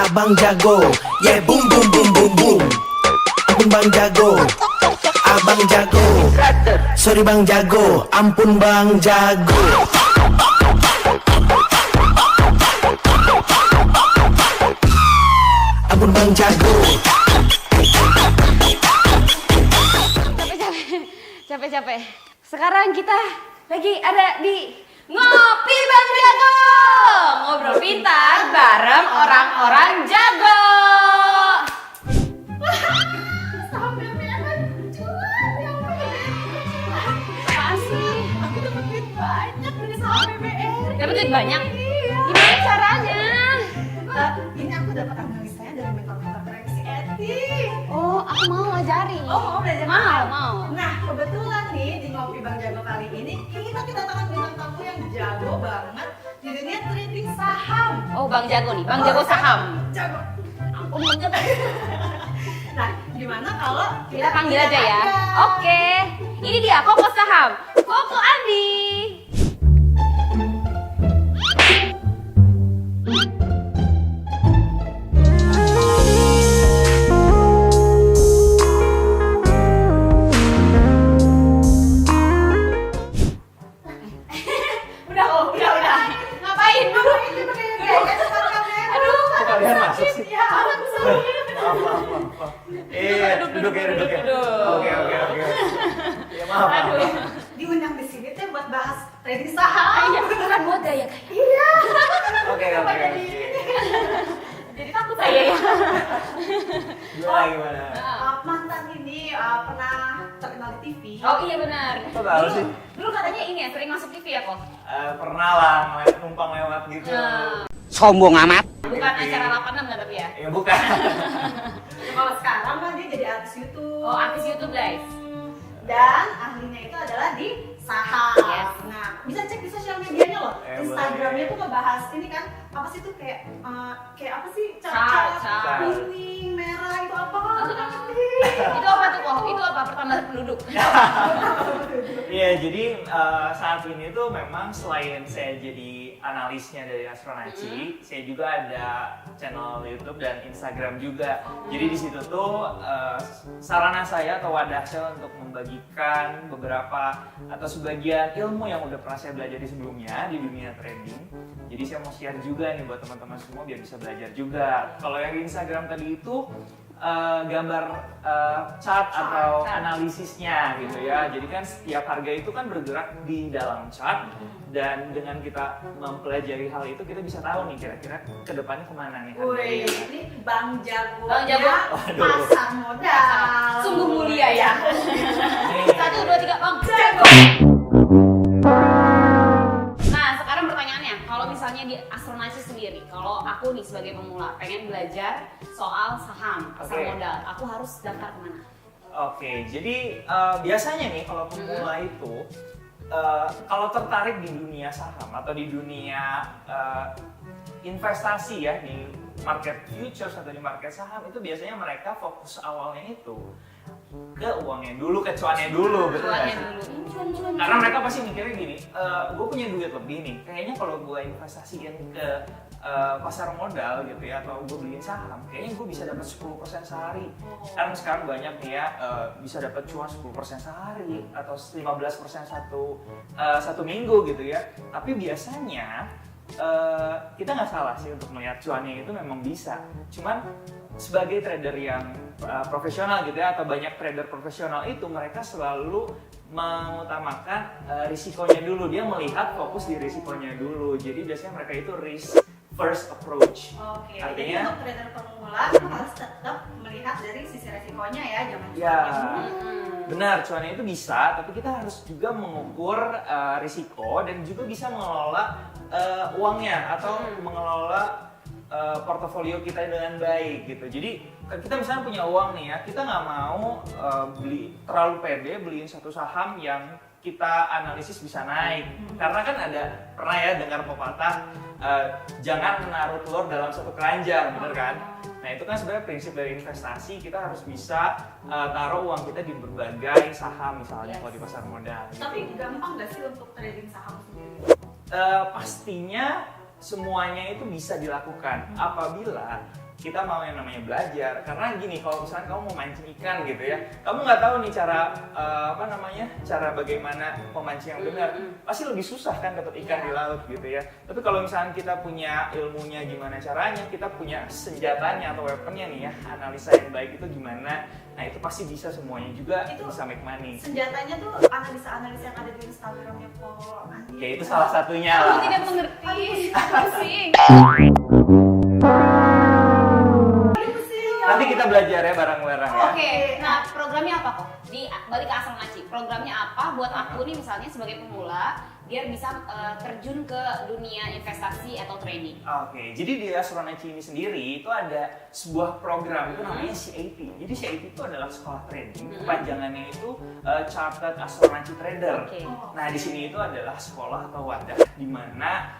Abang jago, yeah boom boom boom boom boom. Ampun bang jago, abang jago. Sorry bang jago, ampun bang jago. Ampun bang jago. Capek. Sekarang kita lagi ada di Ngopi Bang Jago. Ngobrol pintar bareng orang-orang jago. Apaan sih? Aku dapat duit banyak dari saham BBR. Dapat duit banyak? Gimana caranya? Ini aku dapat analisanya dari mentor-mentor keren si Eti. Oh, aku mau ajarin. Oh, mau belajar? Mau. Nah, kebetulan nih di Ngopi Bang Jago kali ini kita kedatangan bintang tamu yang jago banget di dunia trading saham. Oh, Bang Jago nih, Bang Jago saham. Jago. Ampun banget. Nah, gimana kalau Kita panggil aja ya. Oke. Ini dia Koko Saham. Koko Andi. Udah. Ngapain dulu? Aduh. Kok kalian masuk sih? Ya, aku sorry. Maaf. Duduk ya. Oke. Ya maaf. Aduh. Diundang di sini tuh buat bahas trading saham. Iya, bukan buat gaya kayak. Iya. Oke. Jadi takut saya ya. Gimana? Mantan ini pernah terkenal di TV. Oh iya benar. Kok tahu sih? Dulu katanya ini ya sering masuk TV ya kok. Pernah lah numpang lewat gitu. Sombong amat. Bukan acara 86 nggak tapi ya. Ya bukan. Kalau sekarang kan dia jadi artis YouTube. Oh artis YouTube guys. Dan ahlinya itu adalah di saham. Yes. Nah, bisa cek di sosial medianya loh. Instagramnya boleh. tuh ngebahas ini kan apa sih tuh kayak apa sih Chart. kuning, merah itu apa? Aku nggak ngerti. Itu apa tuh kok? Itu apa pertambahan penduduk? Iya, jadi saat ini tuh memang selain saya jadi analisnya dari Astronaci, saya juga ada channel YouTube dan Instagram juga. Jadi di situ tuh sarana saya atau wadah saya untuk membagikan beberapa atau sebagian ilmu yang udah pernah saya belajar sebelumnya di dunia trading. Jadi saya mau share juga nih buat teman-teman semua biar bisa belajar juga. Kalau yang di Instagram tadi itu gambar chart atau analisisnya gitu ya. Jadi kan setiap harga itu kan bergerak di dalam chart dan dengan kita mempelajari hal itu kita bisa tahu nih kira-kira kedepannya kemana nih Woi, harganya. ini Bang Jago. Bang Jago. Pasar modal. Sungguh mulia ya. Nih, 1, 2, 3 Bang Jago. Nah sekarang pertanyaannya, kalau misalnya di Astronaci sendiri, kalau aku nih sebagai pemula pengen belajar soal saham, pasar Oke. modal, aku harus daftar kemana? Oke, jadi biasanya nih kalau pemula itu kalau tertarik di dunia saham atau di dunia investasi ya di market futures atau di market saham itu biasanya mereka fokus awalnya itu ke uangnya dulu, ke cuannya dulu, betul nggak Cuannya sih? dulu. Karena mereka pasti mikirnya gini, gue punya duit lebih nih, kayaknya kalau gue investasiin ke pasar modal gitu ya, atau gue beliin saham, kayaknya gue bisa dapat 10% sehari. Karena sekarang banyak nih ya, bisa dapat cuan 10% sehari atau 15% satu minggu gitu ya. Tapi biasanya kita nggak salah sih untuk melihat cuannya itu memang bisa. Cuman sebagai trader yang profesional gitu ya, atau banyak trader profesional itu mereka selalu mengutamakan risikonya dulu. Dia melihat fokus di risikonya dulu. Jadi biasanya mereka itu risk first approach. Oke, jadi Artinya untuk trader pemula harus tetap melihat dari sisi resikonya ya, jangan ya cuma benar, cuannya itu bisa, tapi kita harus juga mengukur risiko dan juga bisa mengelola uangnya atau mengelola portofolio kita dengan baik gitu. Jadi kita misalnya punya uang nih ya, kita nggak mau beli terlalu pede beliin satu saham yang kita analisis bisa naik. Karena kan ada pernah ya dengar pepatah jangan menaruh telur dalam satu keranjang, bener kan? Nah itu kan sebenarnya prinsip dari investasi, kita harus bisa taruh uang kita di berbagai saham misalnya kalau di pasar modal. Gitu. Tapi gampang nggak sih untuk trading saham sendiri? Pastinya semuanya itu bisa dilakukan apabila kita mau yang namanya belajar. Karena gini, kalau misalnya kamu mau mancing ikan gitu ya, kamu nggak tahu nih cara cara bagaimana memancing yang benar, pasti lebih susah kan dapat ikan di laut gitu ya. Tapi kalau misalnya kita punya ilmunya gimana caranya, kita punya senjatanya atau weaponnya nih ya, analisa yang baik itu gimana, nah itu pasti bisa semuanya juga Itu bisa make money. Senjatanya tuh analisa-analisa yang ada di Instagramnya Paul Andi. Oke, itu salah satunya Aku lah. tidak mengerti. Pusing. Nanti kita belajar ya bareng-bareng ya. Oke, nah programnya apa kok? Balik ke Astronaci, programnya apa buat aku nih misalnya sebagai pemula biar bisa terjun ke dunia investasi atau trading? Oke, jadi di Astronaci ini sendiri itu ada sebuah program itu namanya CAT. Jadi CAT itu adalah sekolah trading. Kepanjangannya itu Chartered Astronaci Trader. Oke. Nah, di sini itu adalah sekolah atau wadah di mana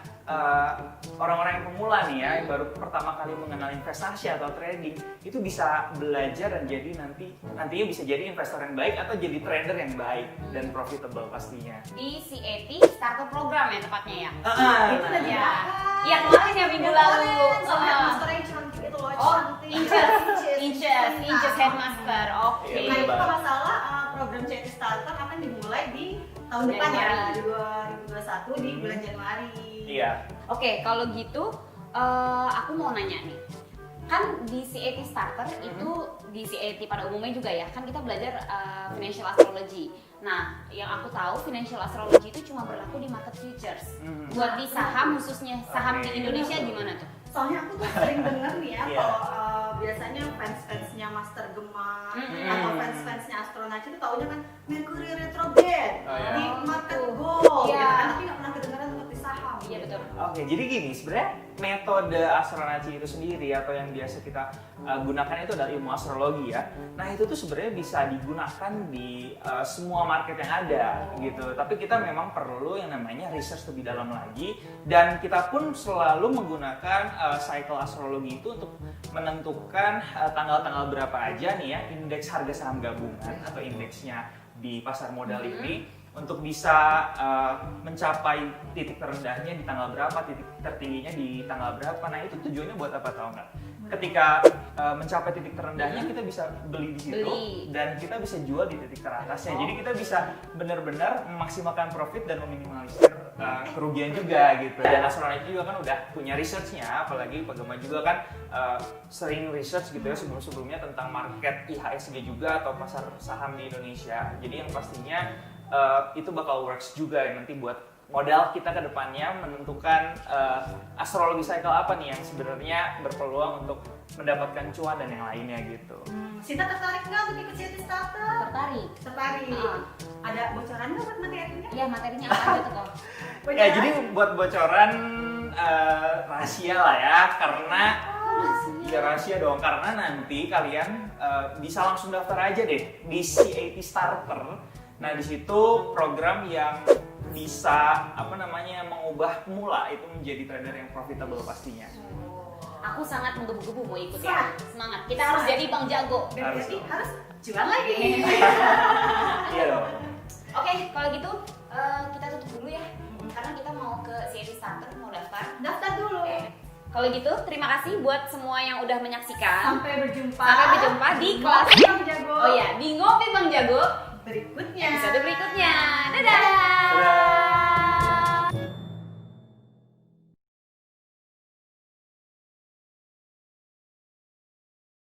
orang-orang yang pemula nih ya, yang baru pertama kali mengenal investasi atau trading itu bisa belajar dan jadi nantinya bisa jadi investor yang baik atau jadi trader yang baik dan profitable pastinya. Di CAT starter program ya tepatnya ya? Itu udah Ya. dibahas. Iya kemarin ya minggu lalu. Sama headmaster yang cantik itu loh, Oh, cantik. Inches headmaster. Oke. Iya, Nah itu betul. kalau nggak salah program CT Starter akan dimulai di tahun depan ya, Januari. 2021 di bulan Januari. Iya. Oke, kalau gitu aku mau nanya nih. Kan di CAT Starter itu di CAT pada umumnya juga ya, kan kita belajar financial astrology. Nah, yang aku tahu financial astrology itu cuma berlaku di market futures. Buat di saham khususnya saham di Indonesia gimana tuh? Soalnya aku tuh sering denger nih ya, Iya. kalau biasanya fans-fansnya Master Gemma atau fans-fansnya Astronaci itu taunya kan Mercury retrograde Oh, iya. di market gold, Iya. gitu kan, tapi nggak pernah kedengeran untuk di saham. Iya betul. Oke, jadi gini, sebenarnya metode Astronaci itu sendiri atau yang biasa kita gunakan itu adalah ilmu astrologi ya. Nah itu tuh sebenarnya bisa digunakan di semua market yang ada gitu. Tapi kita memang perlu yang namanya research lebih dalam lagi, dan kita pun selalu menggunakan cycle astrologi itu untuk menentukan tanggal-tanggal berapa aja nih ya indeks harga saham gabungan atau indeksnya di pasar modal ini, untuk bisa mencapai titik terendahnya di tanggal berapa, titik tertingginya di tanggal berapa. Nah itu tujuannya buat apa, tahu nggak? Ketika mencapai titik terendahnya kita bisa beli di situ dan kita bisa jual di titik teratasnya. Jadi kita bisa benar-benar memaksimalkan profit dan meminimalisir kerugian juga gitu. Dan Astronaci juga kan udah punya researchnya, apalagi Pak Gema juga kan sering research gitu ya sebelum-sebelumnya tentang market IHSG juga atau pasar saham di Indonesia. Jadi yang pastinya itu bakal works juga ya nanti buat modal kita ke depannya menentukan astrologi cycle apa nih yang sebenarnya berpeluang untuk mendapatkan cuan dan yang lainnya gitu. Sinta tertarik nggak untuk ikut CT Starter? Tertarik. Tertarik. Ada bocoran nggak buat materinya? Iya materinya apa aja tuh kok? Ya jadi buat bocoran rahasia lah ya, karena ya rahasia dong, karena nanti kalian bisa langsung daftar aja deh di CAT Starter. Nah di situ program yang bisa mengubah pemula itu menjadi trader yang profitable pastinya. Aku sangat menggebu-gebu mau ikut ya. Semangat. Kita harus jadi Bang Jago. Dan Harus jadi dong. harus jual lagi. Iya dong. Oke, kalau gitu kita tutup dulu ya. Karena kita mau ke CAT Starter, mau daftar. Daftar dulu. Kalau gitu, terima kasih buat semua yang udah menyaksikan. Sampai berjumpa. Sampai berjumpa di kelas. Bang Jago. Oh iya, di Ngopi Bang Jago Berikutnya. episode berikutnya. Dadah. Dadah.